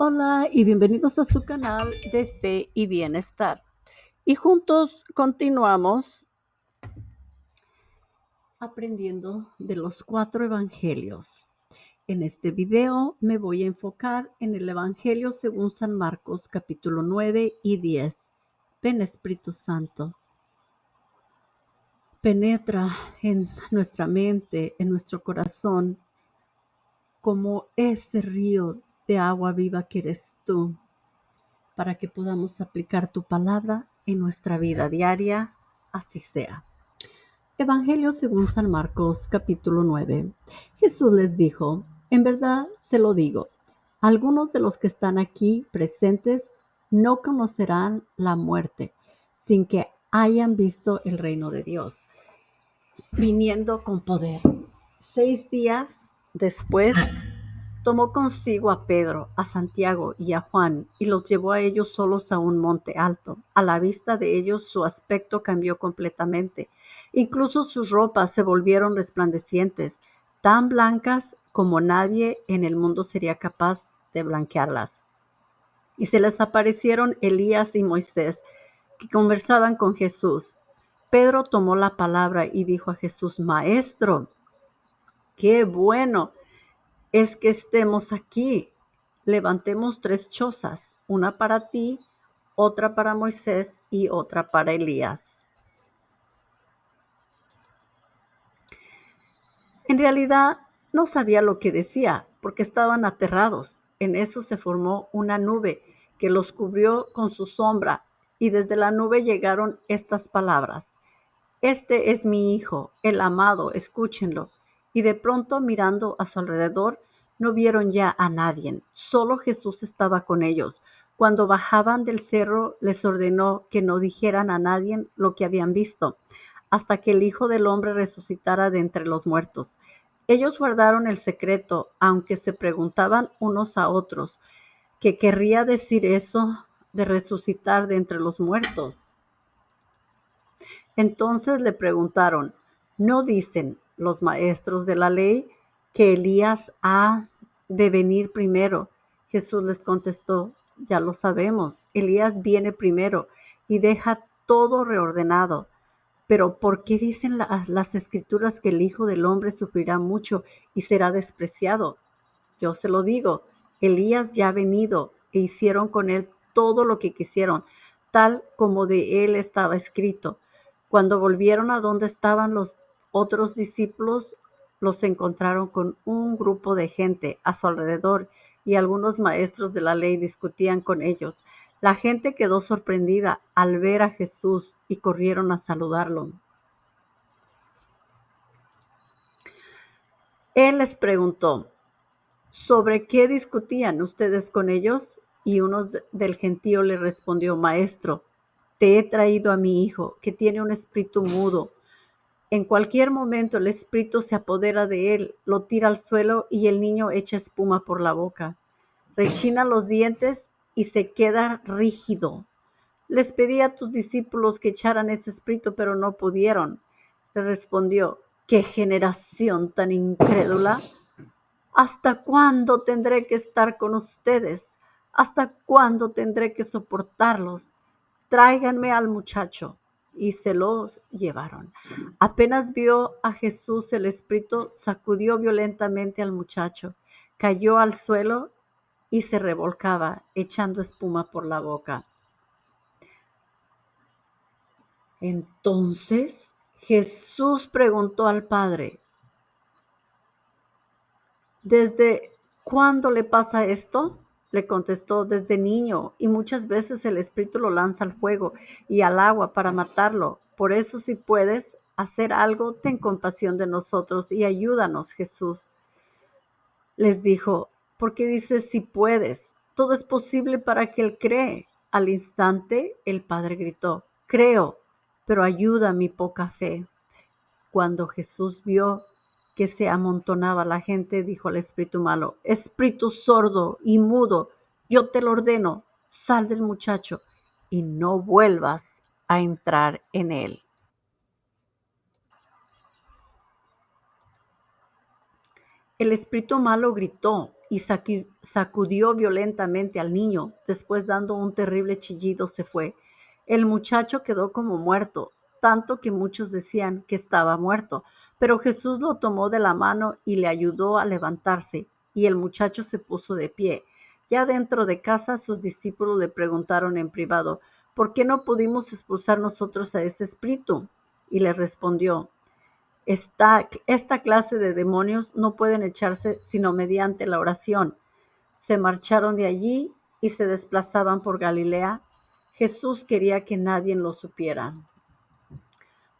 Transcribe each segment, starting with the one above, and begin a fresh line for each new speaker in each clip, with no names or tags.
Hola y bienvenidos a su canal de Fe y Bienestar. Y juntos continuamos aprendiendo de los 4 evangelios. En este video me voy a enfocar en el Evangelio según San Marcos, capítulo 9 y 10. Ven, Espíritu Santo, penetra en nuestra mente, en nuestro corazón, como ese río de agua viva que eres tú, para que podamos aplicar tu palabra en nuestra vida diaria, así sea. Evangelio según San Marcos, capítulo 9. Jesús les dijo: en verdad se lo digo, algunos de los que están aquí presentes no conocerán la muerte sin que hayan visto el reino de Dios viniendo con poder. 6 días después tomó consigo a Pedro, a Santiago y a Juan, y los llevó a ellos solos a un monte alto. A la vista de ellos su aspecto cambió completamente. Incluso sus ropas se volvieron resplandecientes, tan blancas como nadie en el mundo sería capaz de blanquearlas. Y se les aparecieron Elías y Moisés, que conversaban con Jesús. Pedro tomó la palabra y dijo a Jesús: Maestro, qué bueno es que estemos aquí. Levantemos 3 chozas, una para ti, otra para Moisés y otra para Elías. En realidad no sabía lo que decía, porque estaban aterrados. En eso se formó una nube que los cubrió con su sombra, y desde la nube llegaron estas palabras: Este es mi Hijo, el amado, escúchenlo. Y de pronto, mirando a su alrededor, no vieron ya a nadie, solo Jesús estaba con ellos. Cuando bajaban del cerro, les ordenó que no dijeran a nadie lo que habían visto, hasta que el Hijo del Hombre resucitara de entre los muertos. Ellos guardaron el secreto, aunque se preguntaban unos a otros: ¿qué querría decir eso de resucitar de entre los muertos? Entonces le preguntaron: ¿no dicen los maestros de la ley que Elías ha de venir primero? Jesús les contestó: ya lo sabemos, Elías viene primero y deja todo reordenado. Pero ¿por qué dicen las Escrituras que el Hijo del Hombre sufrirá mucho y será despreciado? Yo se lo digo, Elías ya ha venido e hicieron con él todo lo que quisieron, tal como de él estaba escrito. Cuando volvieron a donde estaban los otros discípulos, los encontraron con un grupo de gente a su alrededor, y algunos maestros de la ley discutían con ellos. La gente quedó sorprendida al ver a Jesús y corrieron a saludarlo. Él les preguntó: ¿sobre qué discutían ustedes con ellos? Y uno del gentío le respondió: Maestro, te he traído a mi hijo, que tiene un espíritu mudo. En cualquier momento el espíritu se apodera de él, lo tira al suelo y el niño echa espuma por la boca. Rechina los dientes y se queda rígido. Les pedí a tus discípulos que echaran ese espíritu, pero no pudieron. Le respondió: ¿qué generación tan incrédula? ¿Hasta cuándo tendré que estar con ustedes? ¿Hasta cuándo tendré que soportarlos? Tráiganme al muchacho. Y se lo llevaron. Apenas vio a Jesús, el espíritu sacudió violentamente al muchacho, cayó al suelo y se revolcaba, echando espuma por la boca. Entonces Jesús preguntó al padre: ¿desde cuándo le pasa esto? Le contestó: desde niño, y muchas veces el espíritu lo lanza al fuego y al agua para matarlo. Por eso, si puedes hacer algo, ten compasión de nosotros y ayúdanos. Jesús les dijo: ¿por qué dices si puedes? Todo es posible para aquel que cree. Al instante el padre gritó: creo, pero ayuda mi poca fe. Cuando Jesús vio que se amontonaba la gente, dijo al espíritu malo: espíritu sordo y mudo, yo te lo ordeno, sal del muchacho y no vuelvas a entrar en él. El espíritu malo gritó y sacudió violentamente al niño. Después, dando un terrible chillido, se fue. El muchacho quedó como muerto, tanto que muchos decían que estaba muerto. Pero Jesús lo tomó de la mano y le ayudó a levantarse, y el muchacho se puso de pie. Ya dentro de casa, sus discípulos le preguntaron en privado: ¿por qué no pudimos expulsar nosotros a ese espíritu? Y le respondió: esta clase de demonios no pueden echarse sino mediante la oración. Se marcharon de allí y se desplazaban por Galilea. Jesús quería que nadie lo supiera,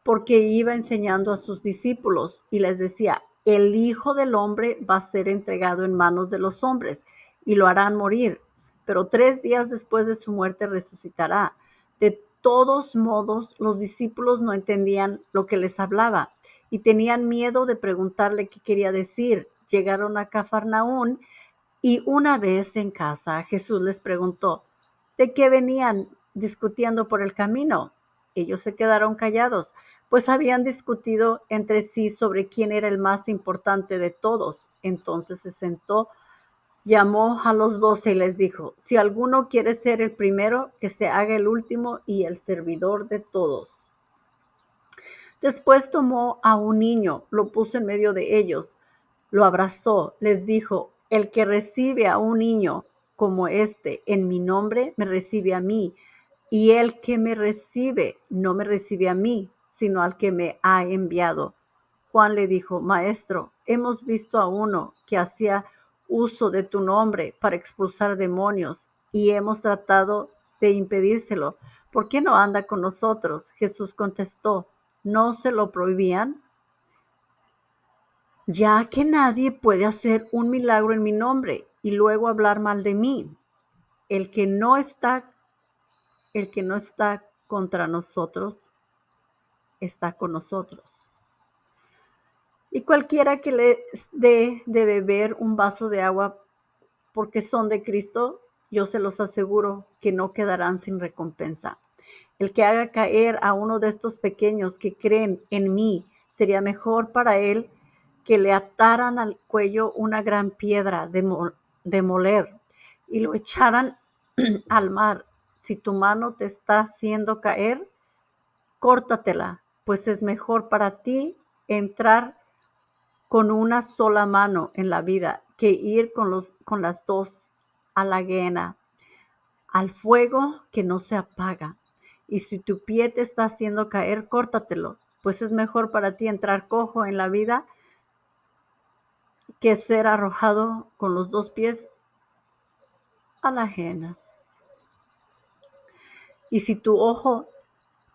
porque iba enseñando a sus discípulos y les decía: el Hijo del Hombre va a ser entregado en manos de los hombres y lo harán morir, pero 3 días después de su muerte resucitará. De todos modos, los discípulos no entendían lo que les hablaba y tenían miedo de preguntarle qué quería decir. Llegaron a Cafarnaún y una vez en casa, Jesús les preguntó: ¿de qué venían discutiendo por el camino? Ellos se quedaron callados, pues habían discutido entre sí sobre quién era el más importante de todos. Entonces se sentó, llamó a los 12 y les dijo: si alguno quiere ser el primero, que se haga el último y el servidor de todos. Después tomó a un niño, lo puso en medio de ellos, lo abrazó, les dijo: el que recibe a un niño como este en mi nombre, me recibe a mí, y el que me recibe no me recibe a mí, sino al que me ha enviado. Juan le dijo: Maestro, hemos visto a uno que hacía uso de tu nombre para expulsar demonios, y hemos tratado de impedírselo. ¿Por qué no anda con nosotros? Jesús contestó: ¿no se lo prohibían? Ya que nadie puede hacer un milagro en mi nombre y luego hablar mal de mí. El que no está, el que no está contra nosotros, está con nosotros. Y cualquiera que les dé de beber un vaso de agua porque son de Cristo, yo se los aseguro que no quedarán sin recompensa. El que haga caer a uno de estos pequeños que creen en mí, sería mejor para él que le ataran al cuello una gran piedra de moler y lo echaran al mar. Si tu mano te está haciendo caer, córtatela, pues es mejor para ti entrar con una sola mano en la vida que ir con las dos a la guiana, al fuego que no se apaga. Y si tu pie te está haciendo caer, córtatelo, pues es mejor para ti entrar cojo en la vida que ser arrojado con los 2 pies a la ajena. Y si tu ojo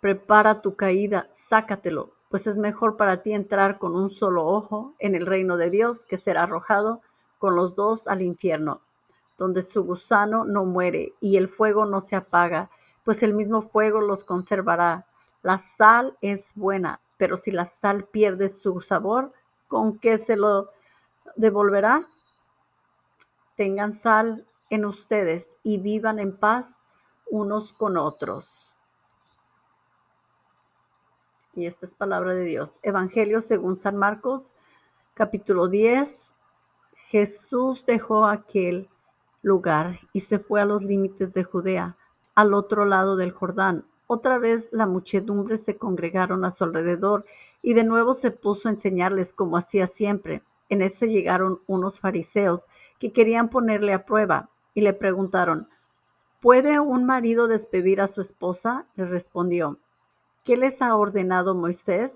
prepara tu caída, sácatelo, pues es mejor para ti entrar con un solo ojo en el reino de Dios que ser arrojado con los 2 al infierno, donde su gusano no muere y el fuego no se apaga, pues el mismo fuego los conservará. La sal es buena, pero si la sal pierde su sabor, ¿con qué se lo devolverá? Tengan sal en ustedes y vivan en paz unos con otros. Y esta es palabra de Dios. Evangelio según San Marcos, capítulo 10. Jesús dejó aquel lugar y se fue a los límites de Judea, al otro lado del Jordán. Otra vez la muchedumbre se congregaron a su alrededor y de nuevo se puso a enseñarles como hacía siempre. En eso llegaron unos fariseos que querían ponerle a prueba y le preguntaron: ¿puede un marido despedir a su esposa? Le respondió: ¿qué les ha ordenado Moisés?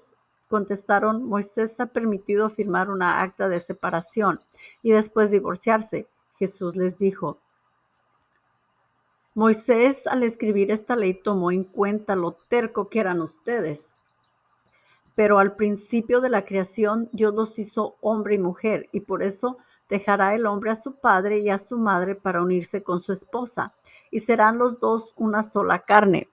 Contestaron: Moisés ha permitido firmar una acta de separación y después divorciarse. Jesús les dijo: Moisés, al escribir esta ley, tomó en cuenta lo terco que eran ustedes. Pero al principio de la creación, Dios los hizo hombre y mujer, y por eso dejará el hombre a su padre y a su madre para unirse con su esposa, y serán los dos una sola carne.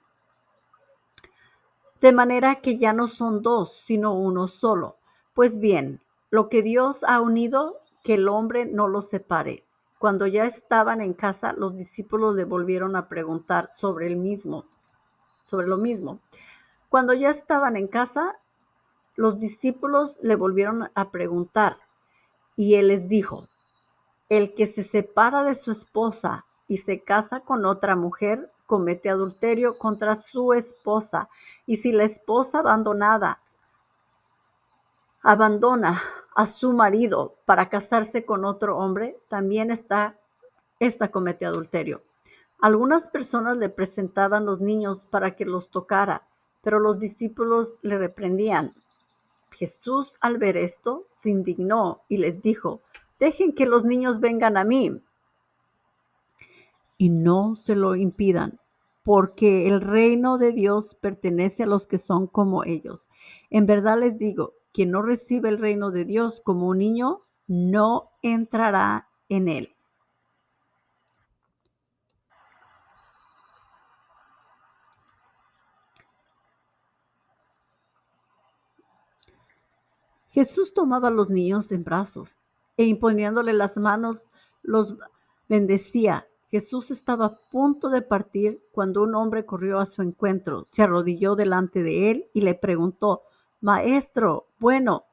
De manera que ya no son dos, sino uno solo. Pues bien, lo que Dios ha unido, que el hombre no lo separe. Cuando ya estaban en casa, los discípulos le volvieron a preguntar sobre lo mismo. Cuando ya estaban en casa, los discípulos le volvieron a preguntar, y él les dijo: El que se separa de su esposa y se casa con otra mujer comete adulterio contra su esposa. Y si la esposa abandona a su marido para casarse con otro hombre, también esta comete adulterio. Algunas personas le presentaban los niños para que los tocara, pero los discípulos le reprendían. Jesús, al ver esto, se indignó y les dijo: dejen que los niños vengan a mí y no se lo impidan, porque el reino de Dios pertenece a los que son como ellos. En verdad les digo, quien no recibe el reino de Dios como un niño, no entrará en él. Jesús tomaba a los niños en brazos e imponiéndole las manos los bendecía. Jesús estaba a punto de partir cuando un hombre corrió a su encuentro, se arrodilló delante de él y le preguntó: Maestro, bueno,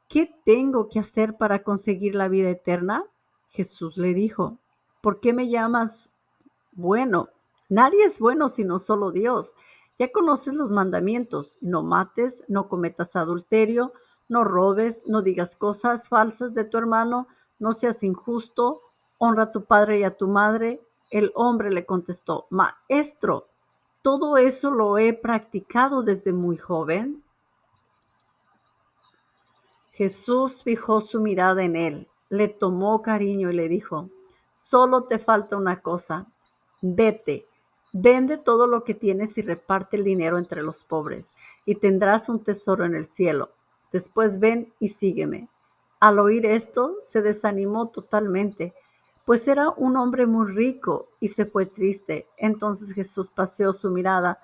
¿qué tengo que hacer para conseguir la vida eterna? Jesús le dijo: ¿por qué me llamas bueno? Nadie es bueno sino solo Dios. Ya conoces los mandamientos: no mates, no cometas adulterio, no robes, no digas cosas falsas de tu hermano, no seas injusto, honra a tu padre y a tu madre. El hombre le contestó: Maestro, todo eso lo he practicado desde muy joven. Jesús fijó su mirada en él, le tomó cariño y le dijo: solo te falta una cosa. Vete, vende todo lo que tienes y reparte el dinero entre los pobres, y tendrás un tesoro en el cielo. Después ven y sígueme. Al oír esto, se desanimó totalmente, pues era un hombre muy rico y se fue triste. Entonces Jesús paseó su mirada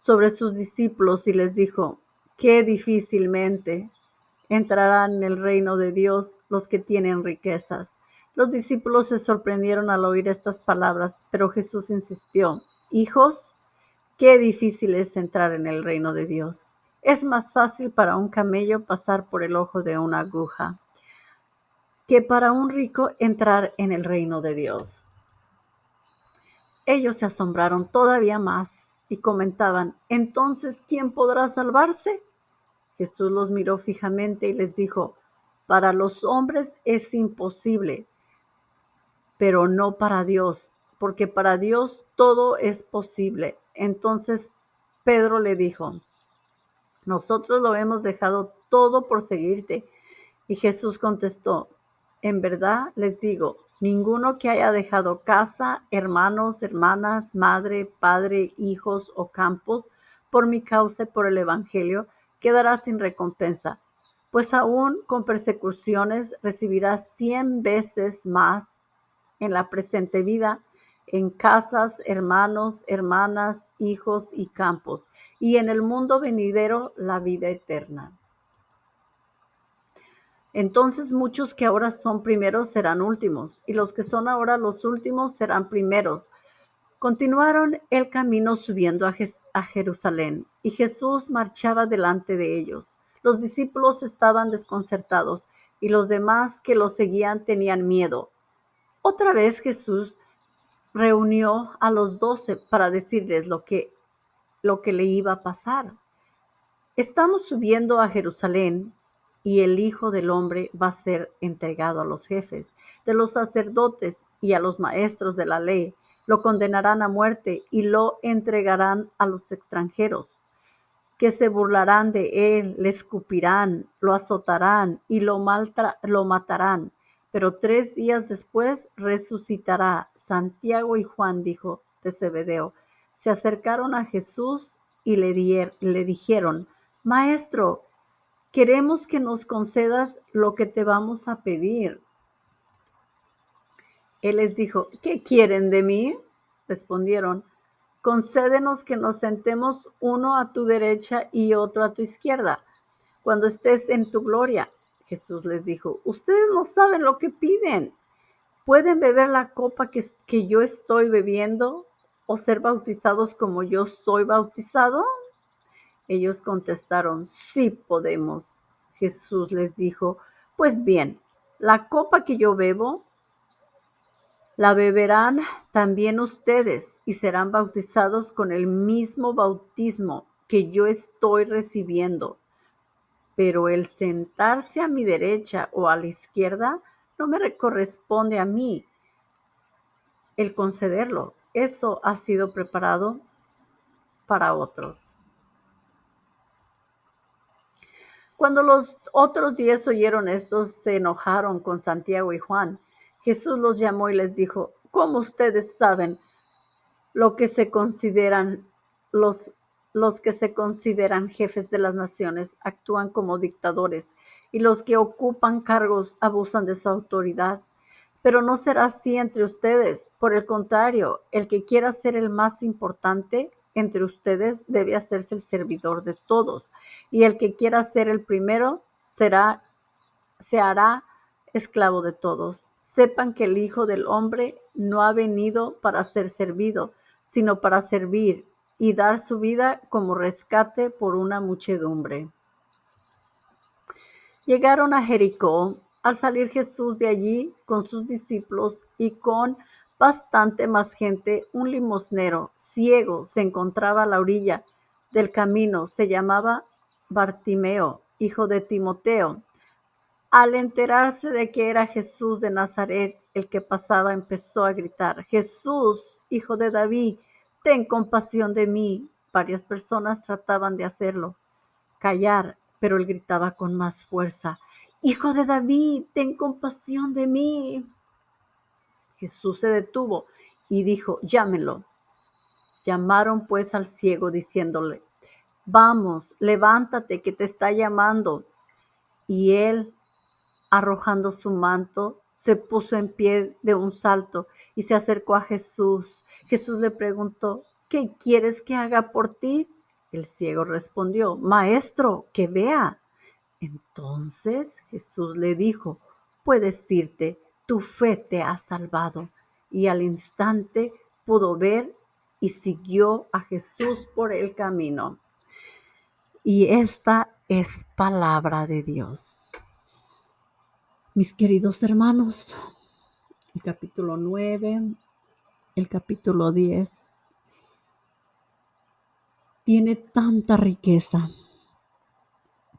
sobre sus discípulos y les dijo: qué difícilmente entrarán en el reino de Dios los que tienen riquezas. Los discípulos se sorprendieron al oír estas palabras, pero Jesús insistió: hijos, qué difícil es entrar en el reino de Dios. Es más fácil para un camello pasar por el ojo de una aguja que para un rico entrar en el reino de Dios. Ellos se asombraron todavía más y comentaban: entonces, ¿quién podrá salvarse? Jesús los miró fijamente y les dijo: para los hombres es imposible, pero no para Dios, porque para Dios todo es posible. Entonces Pedro le dijo: nosotros lo hemos dejado todo por seguirte. Y Jesús contestó: en verdad les digo, ninguno que haya dejado casa, hermanos, hermanas, madre, padre, hijos o campos, por mi causa y por el Evangelio, quedará sin recompensa, pues aún con persecuciones recibirá 100 veces más en la presente vida, en casas, hermanos, hermanas, hijos y campos, y en el mundo venidero la vida eterna. Entonces muchos que ahora son primeros serán últimos, y los que son ahora los últimos serán primeros. Continuaron el camino subiendo a Jerusalén, y Jesús marchaba delante de ellos. Los discípulos estaban desconcertados, y los demás que lo seguían tenían miedo. Otra vez Jesús reunió a los 12 para decirles lo que le iba a pasar. Estamos subiendo a Jerusalén y el Hijo del Hombre va a ser entregado a los jefes de los sacerdotes y a los maestros de la ley. Lo condenarán a muerte y lo entregarán a los extranjeros, que se burlarán de él, le escupirán, lo azotarán y lo matarán. Pero 3 días después resucitará. Santiago y Juan, hijo de Zebedeo, se acercaron a Jesús y le dijeron: Maestro, queremos que nos concedas lo que te vamos a pedir. Él les dijo: ¿qué quieren de mí? Respondieron: concédenos que nos sentemos uno a tu derecha y otro a tu izquierda, cuando estés en tu gloria. Jesús les dijo: ustedes no saben lo que piden. ¿Pueden beber la copa que yo estoy bebiendo o ser bautizados como yo soy bautizado? Ellos contestaron: sí podemos. Jesús les dijo: pues bien, la copa que yo bebo La beberán también ustedes y serán bautizados con el mismo bautismo que yo estoy recibiendo. Pero el sentarse a mi derecha o a la izquierda no me corresponde a mí el concederlo. Eso ha sido preparado para otros. Cuando los otros 10 oyeron esto, se enojaron con Santiago y Juan. Jesús los llamó y les dijo: ¿Cómo ustedes saben lo que se consideran los, los que se consideran jefes de las naciones actúan como dictadores y los que ocupan cargos abusan de su autoridad? Pero no será así entre ustedes. Por el contrario, el que quiera ser el más importante entre ustedes debe hacerse el servidor de todos, y el que quiera ser el primero se hará esclavo de todos. Sepan que el Hijo del Hombre no ha venido para ser servido, sino para servir y dar su vida como rescate por una muchedumbre. Llegaron a Jericó. Al salir Jesús de allí con sus discípulos y con bastante más gente, un limosnero ciego se encontraba a la orilla del camino. Se llamaba Bartimeo, hijo de Timoteo. Al enterarse de que era Jesús de Nazaret el que pasaba, empezó a gritar: Jesús, hijo de David, ten compasión de mí. Varias personas trataban de hacerlo callar, pero él gritaba con más fuerza: Hijo de David, ten compasión de mí. Jesús se detuvo y dijo: Llámenlo. Llamaron pues al ciego diciéndole: Vamos, levántate, que te está llamando. Y él, arrojando su manto, se puso en pie de un salto y se acercó a Jesús. Jesús le preguntó: ¿Qué quieres que haga por ti? El ciego respondió: Maestro, que vea. Entonces Jesús le dijo: Puedes irte, tu fe te ha salvado. Y al instante pudo ver y siguió a Jesús por el camino. Y esta es palabra de Dios. Mis queridos hermanos, el capítulo 9, el capítulo 10, tiene tanta riqueza.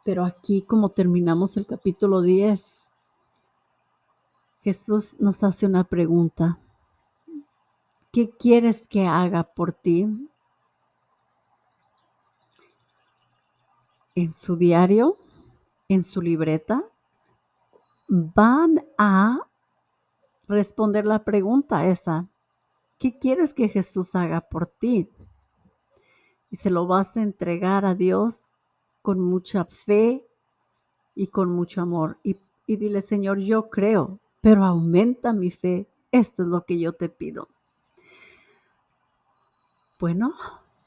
Pero aquí, como terminamos el capítulo 10, Jesús nos hace una pregunta: ¿qué quieres que haga por ti? En su diario, en su libreta, van a responder la pregunta esa: ¿qué quieres que Jesús haga por ti? Y se lo vas a entregar a Dios con mucha fe y con mucho amor. Y dile: Señor, yo creo, pero aumenta mi fe. Esto es lo que yo te pido. Bueno,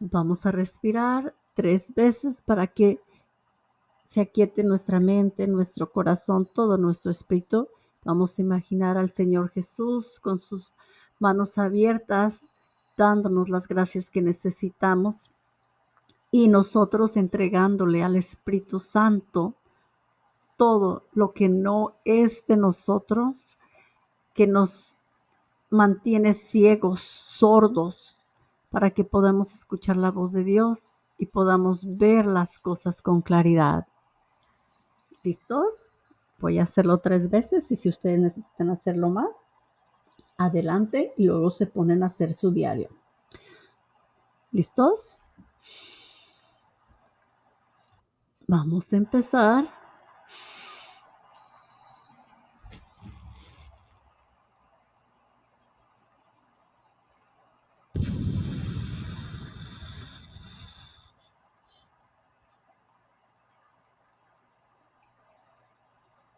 vamos a respirar 3 veces para que se aquiete nuestra mente, nuestro corazón, todo nuestro espíritu. Vamos a imaginar al Señor Jesús con sus manos abiertas, dándonos las gracias que necesitamos, y nosotros entregándole al Espíritu Santo todo lo que no es de nosotros, que nos mantiene ciegos, sordos, para que podamos escuchar la voz de Dios y podamos ver las cosas con claridad. ¿Listos? Voy a hacerlo 3 veces y si ustedes necesitan hacerlo más, adelante, y luego se ponen a hacer su diario. ¿Listos? Vamos a empezar.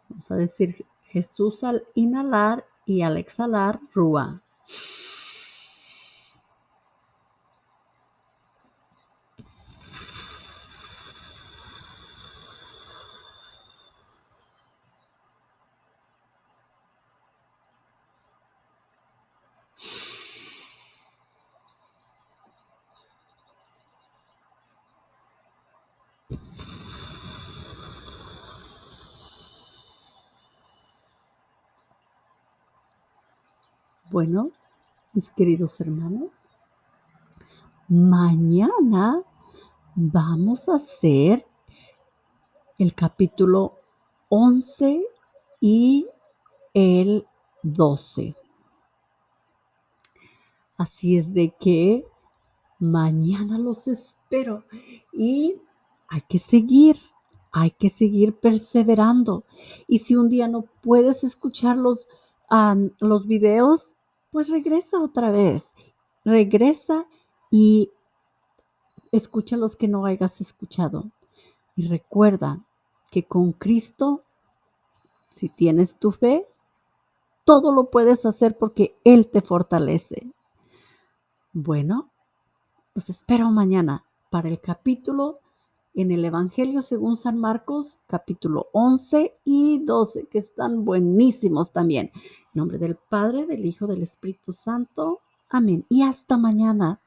Vamos a decir Jesús al inhalar y al exhalar, Rúa. Bueno, mis queridos hermanos, mañana vamos a hacer el capítulo 11 y el 12. Así es de que mañana los espero y hay que seguir perseverando. Y si un día no puedes escuchar los videos, pues regresa otra vez. Regresa y escucha los que no hayas escuchado. Y recuerda que con Cristo, si tienes tu fe, todo lo puedes hacer porque Él te fortalece. Bueno, los espero mañana para el capítulo en el Evangelio según San Marcos, capítulo 11 y 12, que están buenísimos también. En nombre del Padre, del Hijo, del Espíritu Santo. Amén. Y hasta mañana.